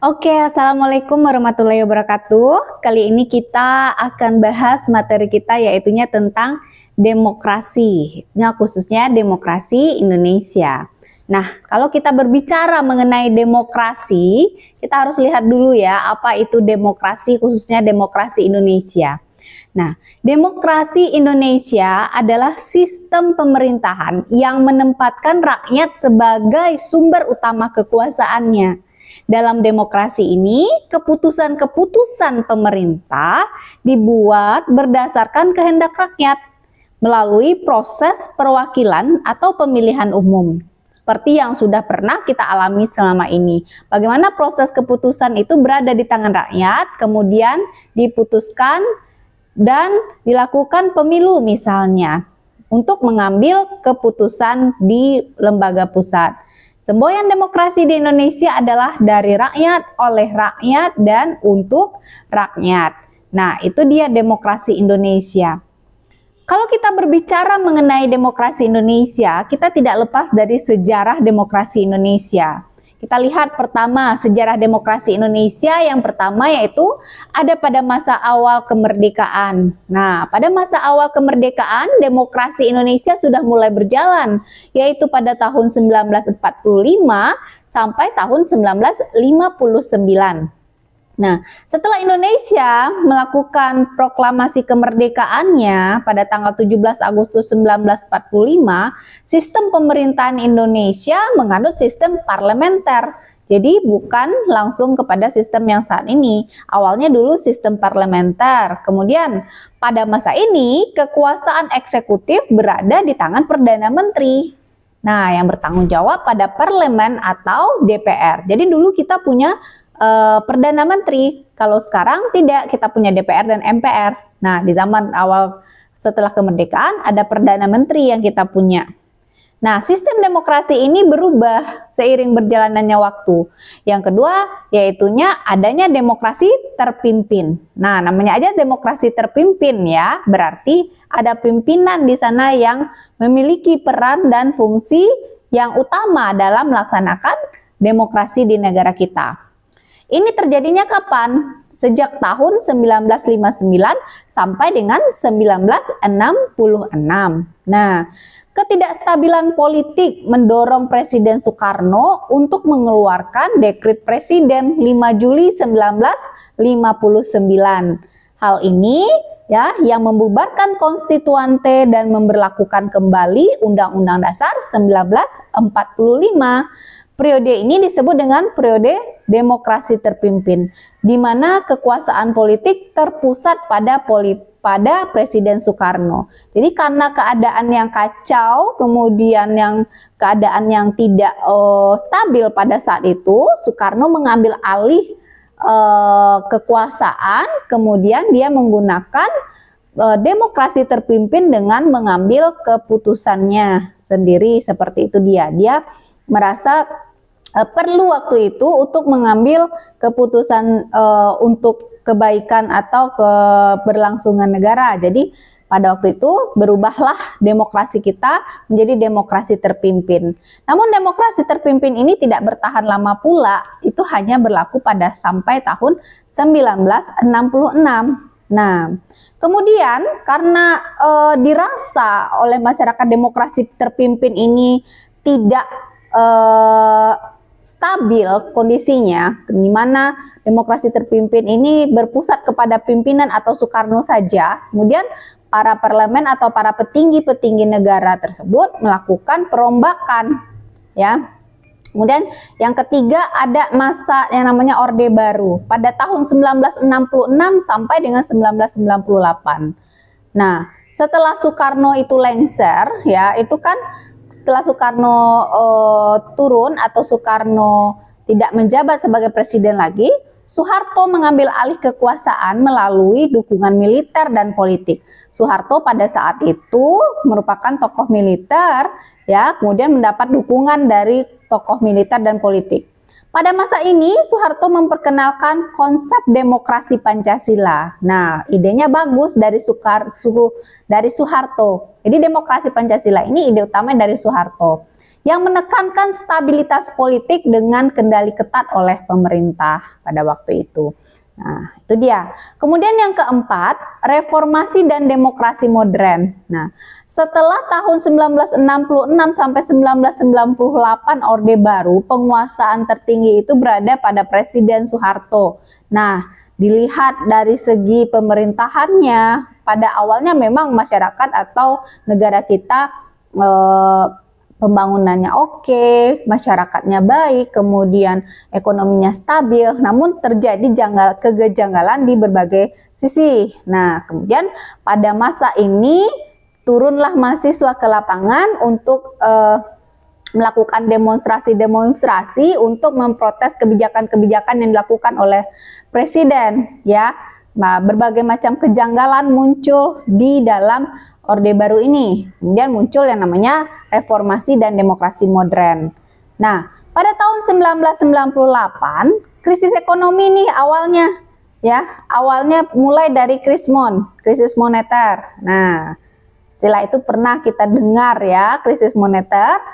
Oke, Assalamualaikum warahmatullahi wabarakatuh. Kali ini kita akan bahas materi kita yaitunya tentang demokrasi. Nah, khususnya demokrasi Indonesia. Nah, kalau kita berbicara mengenai demokrasi, kita harus lihat dulu ya, apa itu demokrasi, khususnya demokrasi Indonesia. Nah, demokrasi Indonesia adalah sistem pemerintahan yang menempatkan rakyat sebagai sumber utama kekuasaannya. Dalam demokrasi ini, keputusan-keputusan pemerintah dibuat berdasarkan kehendak rakyat melalui proses perwakilan atau pemilihan umum. Seperti yang sudah pernah kita alami selama ini. Bagaimana proses keputusan itu berada di tangan rakyat, kemudian diputuskan dan dilakukan pemilu misalnya untuk mengambil keputusan di lembaga pusat. Semboyan demokrasi di Indonesia adalah dari rakyat, oleh rakyat, dan untuk rakyat. Nah, itu dia demokrasi Indonesia. Kalau kita berbicara mengenai demokrasi Indonesia, kita tidak lepas dari sejarah demokrasi Indonesia. Kita lihat pertama sejarah demokrasi Indonesia, yang pertama yaitu ada pada masa awal kemerdekaan. Nah, pada masa awal kemerdekaan demokrasi Indonesia sudah mulai berjalan, yaitu pada tahun 1945 sampai tahun 1959. Nah, setelah Indonesia melakukan proklamasi kemerdekaannya pada tanggal 17 Agustus 1945, sistem pemerintahan Indonesia menganut sistem parlementer. Jadi bukan langsung kepada sistem yang saat ini. Awalnya dulu sistem parlementer. Kemudian pada masa ini kekuasaan eksekutif berada di tangan Perdana Menteri. Nah, yang bertanggung jawab pada parlemen atau DPR. Jadi dulu kita punya Perdana Menteri, kalau sekarang tidak, kita punya DPR dan MPR. Nah, di zaman awal setelah kemerdekaan ada Perdana Menteri yang kita punya. Nah, sistem demokrasi ini berubah seiring berjalannya waktu. Yang kedua, yaitunya adanya demokrasi terpimpin. Nah, namanya aja demokrasi terpimpin ya, berarti ada pimpinan di sana yang memiliki peran dan fungsi yang utama dalam melaksanakan demokrasi di negara kita. Ini terjadinya kapan? Sejak tahun 1959 sampai dengan 1966. Nah, ketidakstabilan politik mendorong Presiden Soekarno untuk mengeluarkan dekret Presiden 5 Juli 1959. Hal ini ya yang membubarkan konstituante dan memberlakukan kembali Undang-Undang Dasar 1945. Periode ini disebut dengan periode demokrasi terpimpin, di mana kekuasaan politik terpusat pada Presiden Soekarno. Jadi karena keadaan yang kacau, kemudian keadaan yang tidak stabil pada saat itu, Soekarno mengambil alih kekuasaan, kemudian dia menggunakan demokrasi terpimpin dengan mengambil keputusannya sendiri, seperti itu dia merasa perlu waktu itu untuk mengambil keputusan untuk kebaikan atau keberlangsungan negara. Jadi pada waktu itu berubahlah demokrasi kita menjadi demokrasi terpimpin. Namun demokrasi terpimpin ini tidak bertahan lama pula, itu hanya berlaku pada sampai tahun 1966. Nah, kemudian karena dirasa oleh masyarakat demokrasi terpimpin ini tidak stabil kondisinya, di mana demokrasi terpimpin ini berpusat kepada pimpinan atau Soekarno saja. Kemudian para parlemen atau para petinggi-petinggi negara tersebut melakukan perombakan, ya. Kemudian yang ketiga ada masa yang namanya Orde Baru pada tahun 1966 sampai dengan 1998. Nah, setelah Soekarno itu lengser, ya, itu kan setelah Soekarno turun atau Soekarno tidak menjabat sebagai presiden lagi, Soeharto mengambil alih kekuasaan melalui dukungan militer dan politik. Soeharto pada saat itu merupakan tokoh militer, ya, kemudian mendapat dukungan dari tokoh militer dan politik. Pada masa ini Soeharto memperkenalkan konsep demokrasi Pancasila. Nah, idenya bagus dari Soeharto. Jadi demokrasi Pancasila ini ide utama dari Soeharto. yang menekankan stabilitas politik dengan kendali ketat oleh pemerintah pada waktu itu. Nah, itu dia. Kemudian yang keempat, reformasi dan demokrasi modern. Nah, setelah tahun 1966 sampai 1998 Orde Baru, penguasaan tertinggi itu berada pada Presiden Soeharto. Nah, dilihat dari segi pemerintahannya, pada awalnya memang masyarakat atau negara kita pembangunannya oke, masyarakatnya baik, kemudian ekonominya stabil, namun terjadi kegejanggalan di berbagai sisi. Nah, kemudian pada masa ini turunlah mahasiswa ke lapangan untuk melakukan demonstrasi-demonstrasi untuk memprotes kebijakan-kebijakan yang dilakukan oleh presiden, ya. Nah, berbagai macam kejanggalan muncul di dalam Orde Baru ini. Kemudian muncul yang namanya reformasi dan demokrasi modern. Nah, pada tahun 1998, krisis ekonomi nih awalnya, ya. Awalnya mulai dari krisis moneter. Nah, istilah itu pernah kita dengar ya, krisis moneter.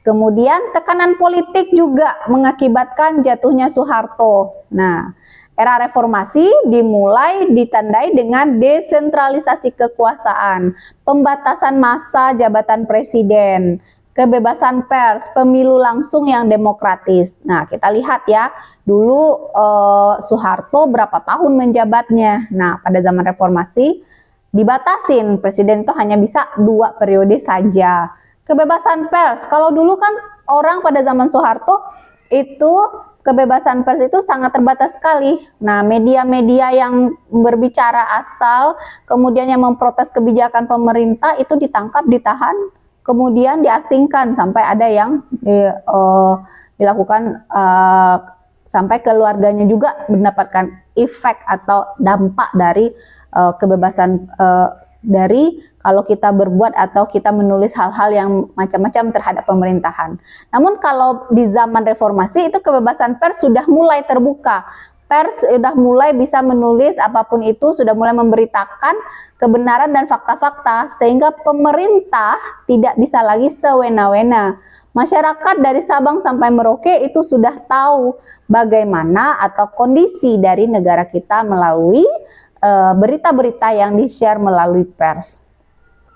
Kemudian tekanan politik juga mengakibatkan jatuhnya Soeharto. Nah, era reformasi dimulai ditandai dengan desentralisasi kekuasaan, pembatasan masa jabatan presiden, kebebasan pers, pemilu langsung yang demokratis. Nah, kita lihat ya, dulu Soeharto berapa tahun menjabatnya. Nah, pada zaman reformasi dibatasin, presiden itu hanya bisa 2 periode saja. Kebebasan pers, kalau dulu kan orang pada zaman Soeharto itu kebebasan pers itu sangat terbatas sekali. Nah, media-media yang berbicara asal, kemudian yang memprotes kebijakan pemerintah itu ditangkap, ditahan, kemudian diasingkan sampai ada yang dilakukan sampai keluarganya juga mendapatkan efek atau dampak dari kebebasan dari kalau kita berbuat atau kita menulis hal-hal yang macam-macam terhadap pemerintahan. Namun kalau di zaman reformasi itu kebebasan pers sudah mulai terbuka. Pers sudah mulai bisa menulis apapun itu, sudah mulai memberitakan kebenaran dan fakta-fakta sehingga pemerintah tidak bisa lagi sewena-wena. Masyarakat dari Sabang sampai Merauke itu sudah tahu bagaimana atau kondisi dari negara kita melalui berita-berita yang di-share melalui pers.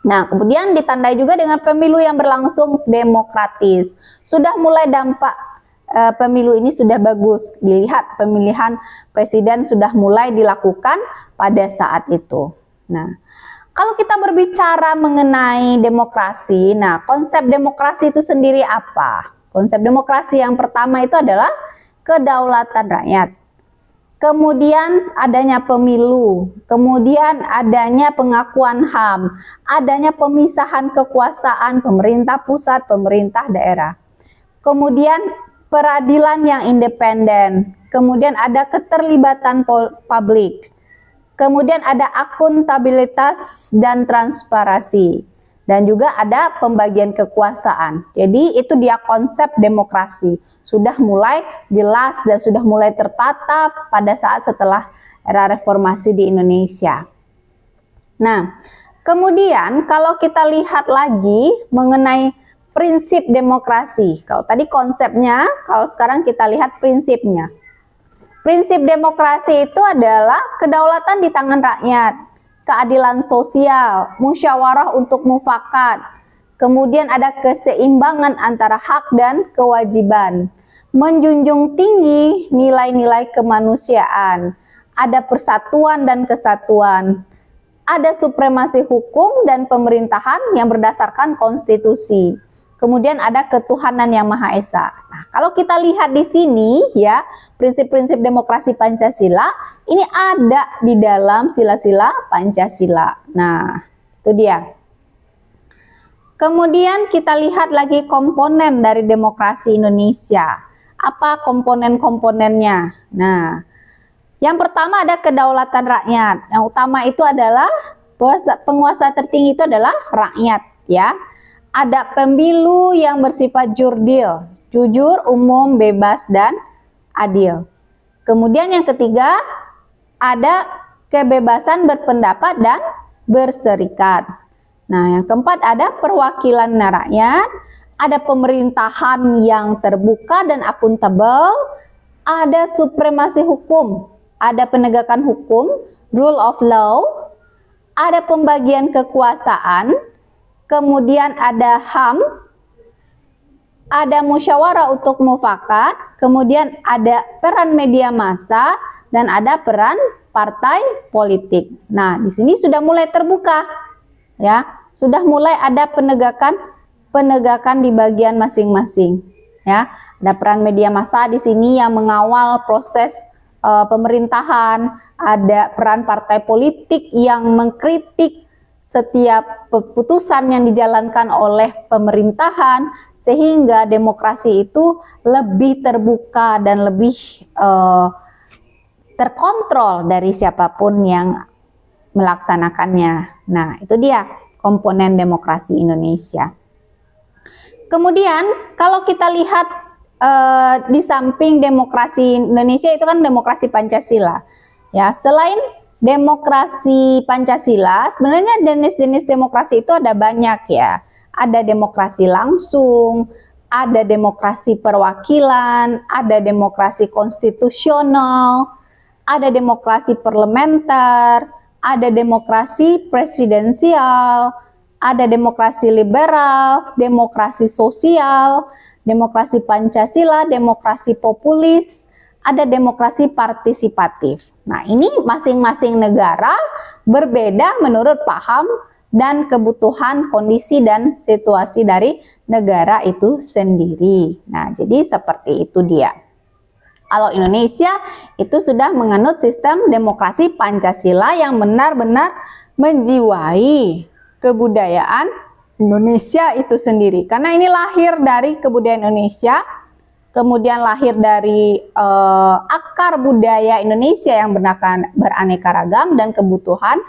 Nah, kemudian ditandai juga dengan pemilu yang berlangsung demokratis. Sudah mulai dampak pemilu ini sudah bagus. Dilihat pemilihan presiden sudah mulai dilakukan pada saat itu. Nah, kalau kita berbicara mengenai demokrasi, nah konsep demokrasi itu sendiri apa? Konsep demokrasi yang pertama itu adalah kedaulatan rakyat. Kemudian adanya pemilu, kemudian adanya pengakuan HAM, adanya pemisahan kekuasaan pemerintah pusat, pemerintah daerah. Kemudian peradilan yang independen, kemudian ada keterlibatan publik, kemudian ada akuntabilitas dan transparansi, dan juga ada pembagian kekuasaan. Jadi itu dia konsep demokrasi. Sudah mulai jelas dan sudah mulai tertata pada saat setelah era reformasi di Indonesia. Nah, kemudian kalau kita lihat lagi mengenai prinsip demokrasi. Kalau tadi konsepnya, kalau sekarang kita lihat prinsipnya. Prinsip demokrasi itu adalah kedaulatan di tangan rakyat, keadilan sosial, musyawarah untuk mufakat, kemudian ada keseimbangan antara hak dan kewajiban, menjunjung tinggi nilai-nilai kemanusiaan, ada persatuan dan kesatuan, ada supremasi hukum dan pemerintahan yang berdasarkan konstitusi. Kemudian ada ketuhanan yang Maha Esa. Nah, kalau kita lihat di sini ya, prinsip-prinsip demokrasi Pancasila ini ada di dalam sila-sila Pancasila. Nah, itu dia. Kemudian kita lihat lagi komponen dari demokrasi Indonesia. Apa komponen-komponennya? Nah, yang pertama ada kedaulatan rakyat. Yang utama itu adalah penguasa tertinggi itu adalah rakyat, ya. Ada pemilu yang bersifat jurdil, jujur, umum, bebas, dan adil. Kemudian yang ketiga, ada kebebasan berpendapat dan berserikat. Nah, yang keempat ada perwakilan rakyat, ada pemerintahan yang terbuka dan akuntabel, ada supremasi hukum, ada penegakan hukum, rule of law, ada pembagian kekuasaan, kemudian ada HAM, ada musyawarah untuk mufakat, kemudian ada peran media massa, dan ada peran partai politik. Nah, di sini sudah mulai terbuka, ya, sudah mulai ada penegakan di bagian masing-masing, ya. Ada peran media massa di sini yang mengawal proses pemerintahan, ada peran partai politik yang mengkritik setiap keputusan yang dijalankan oleh pemerintahan, sehingga demokrasi itu lebih terbuka dan lebih terkontrol dari siapapun yang melaksanakannya. Nah, itu dia komponen demokrasi Indonesia. Kemudian kalau kita lihat di samping demokrasi Indonesia itu kan demokrasi Pancasila. Ya, selain demokrasi Pancasila, sebenarnya jenis-jenis demokrasi itu ada banyak ya. Ada demokrasi langsung, ada demokrasi perwakilan, ada demokrasi konstitusional, ada demokrasi parlementer, ada demokrasi presidensial, ada demokrasi liberal, demokrasi sosial, demokrasi Pancasila, demokrasi populis, ada demokrasi partisipatif. Nah, ini masing-masing negara berbeda menurut paham dan kebutuhan kondisi dan situasi dari negara itu sendiri. Nah, jadi seperti itu dia. Kalau Indonesia itu sudah menganut sistem demokrasi Pancasila yang benar-benar menjiwai kebudayaan Indonesia itu sendiri. Karena ini lahir dari kebudayaan Indonesia, kemudian lahir dari akar budaya Indonesia yang beraneka ragam dan kebutuhan,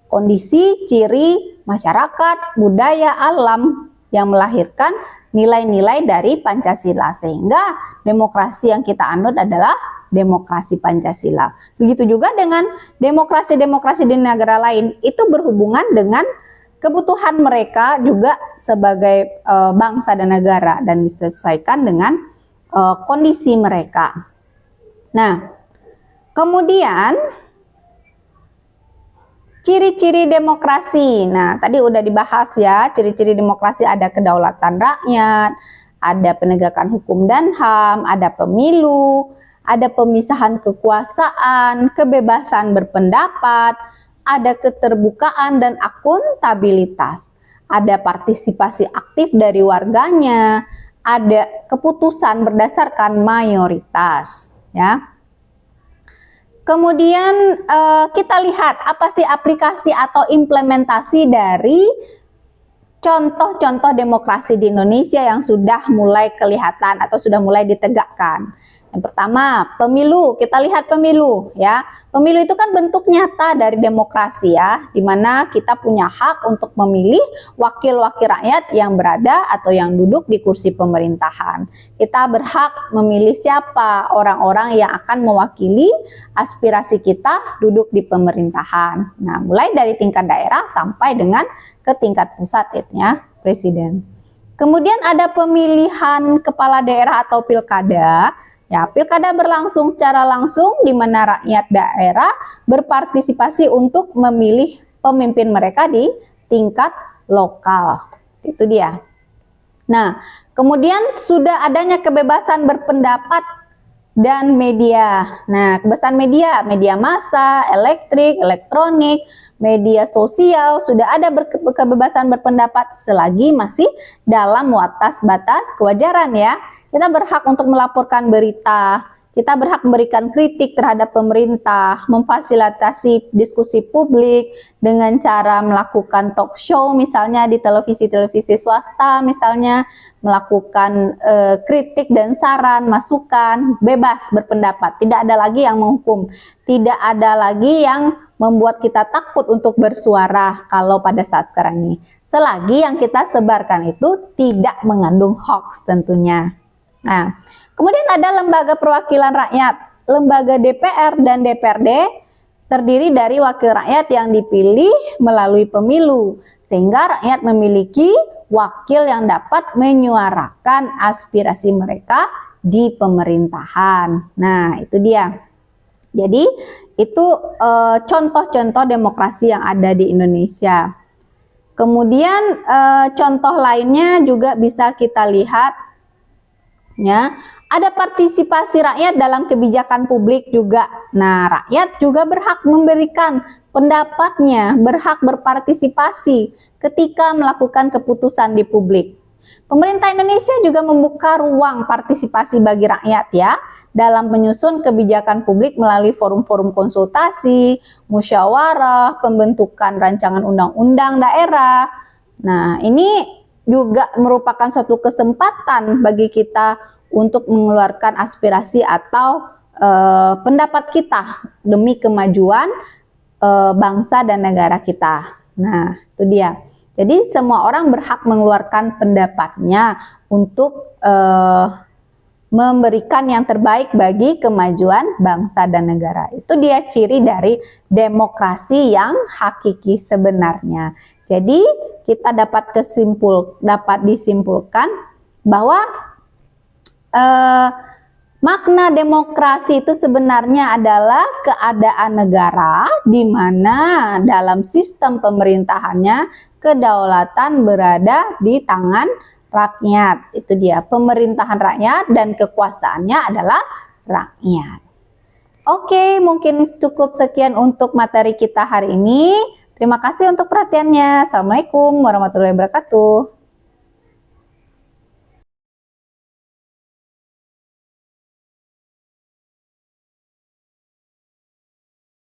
kondisi, ciri, masyarakat, budaya, alam yang melahirkan nilai-nilai dari Pancasila, sehingga demokrasi yang kita anut adalah demokrasi Pancasila. Begitu juga dengan demokrasi-demokrasi di negara lain, itu berhubungan dengan kebutuhan mereka juga sebagai bangsa dan negara dan disesuaikan dengan kondisi mereka. Nah, kemudian ciri-ciri demokrasi. Nah, tadi udah dibahas ya, ciri-ciri demokrasi ada kedaulatan rakyat, ada penegakan hukum dan HAM, ada pemilu, ada pemisahan kekuasaan, kebebasan berpendapat, ada keterbukaan dan akuntabilitas, ada partisipasi aktif dari warganya, ada keputusan berdasarkan mayoritas, ya. Kemudian kita lihat apa sih aplikasi atau implementasi dari contoh-contoh demokrasi di Indonesia yang sudah mulai kelihatan atau sudah mulai ditegakkan. Yang pertama, pemilu. Kita lihat pemilu ya. Pemilu itu kan bentuk nyata dari demokrasi ya, di mana kita punya hak untuk memilih wakil-wakil rakyat yang berada atau yang duduk di kursi pemerintahan. Kita berhak memilih siapa orang-orang yang akan mewakili aspirasi kita duduk di pemerintahan. Nah, mulai dari tingkat daerah sampai dengan ke tingkat pusat ya, presiden. Kemudian ada pemilihan kepala daerah atau pilkada. Ya, pilkada berlangsung secara langsung di mana rakyat daerah berpartisipasi untuk memilih pemimpin mereka di tingkat lokal. Itu dia. Nah, kemudian sudah adanya kebebasan berpendapat dan media. Nah, kebebasan media, media massa, elektrik, elektronik, media sosial, sudah ada kebebasan berpendapat selagi masih dalam batas kewajaran ya. Kita berhak untuk melaporkan berita, kita berhak memberikan kritik terhadap pemerintah, memfasilitasi diskusi publik dengan cara melakukan talk show misalnya di televisi-televisi swasta, misalnya melakukan kritik dan saran, masukan, bebas berpendapat, tidak ada lagi yang menghukum, tidak ada lagi yang membuat kita takut untuk bersuara kalau pada saat sekarang ini. Selagi yang kita sebarkan itu tidak mengandung hoax tentunya. Nah, kemudian ada lembaga perwakilan rakyat, lembaga DPR dan DPRD terdiri dari wakil rakyat yang dipilih melalui pemilu, sehingga rakyat memiliki wakil yang dapat menyuarakan aspirasi mereka di pemerintahan. Nah, itu dia. Jadi, itu contoh-contoh demokrasi yang ada di Indonesia. Kemudian contoh lainnya juga bisa kita lihat, ya, ada partisipasi rakyat dalam kebijakan publik juga. Nah, rakyat juga berhak memberikan pendapatnya, berhak berpartisipasi ketika melakukan keputusan di publik. Pemerintah Indonesia juga membuka ruang partisipasi bagi rakyat ya, dalam menyusun kebijakan publik melalui forum-forum konsultasi, musyawarah, pembentukan rancangan undang-undang daerah. Nah, ini juga merupakan suatu kesempatan bagi kita untuk mengeluarkan aspirasi atau pendapat kita demi kemajuan bangsa dan negara kita. Nah, itu dia. Jadi semua orang berhak mengeluarkan pendapatnya untuk memberikan yang terbaik bagi kemajuan bangsa dan negara. Itu dia ciri dari demokrasi yang hakiki sebenarnya. Jadi kita dapat disimpulkan bahwa makna demokrasi itu sebenarnya adalah keadaan negara di mana dalam sistem pemerintahannya kedaulatan berada di tangan rakyat. Itu dia, pemerintahan rakyat dan kekuasaannya adalah rakyat. Oke, mungkin cukup sekian untuk materi kita hari ini. Terima kasih untuk perhatiannya. Assalamualaikum warahmatullahi wabarakatuh.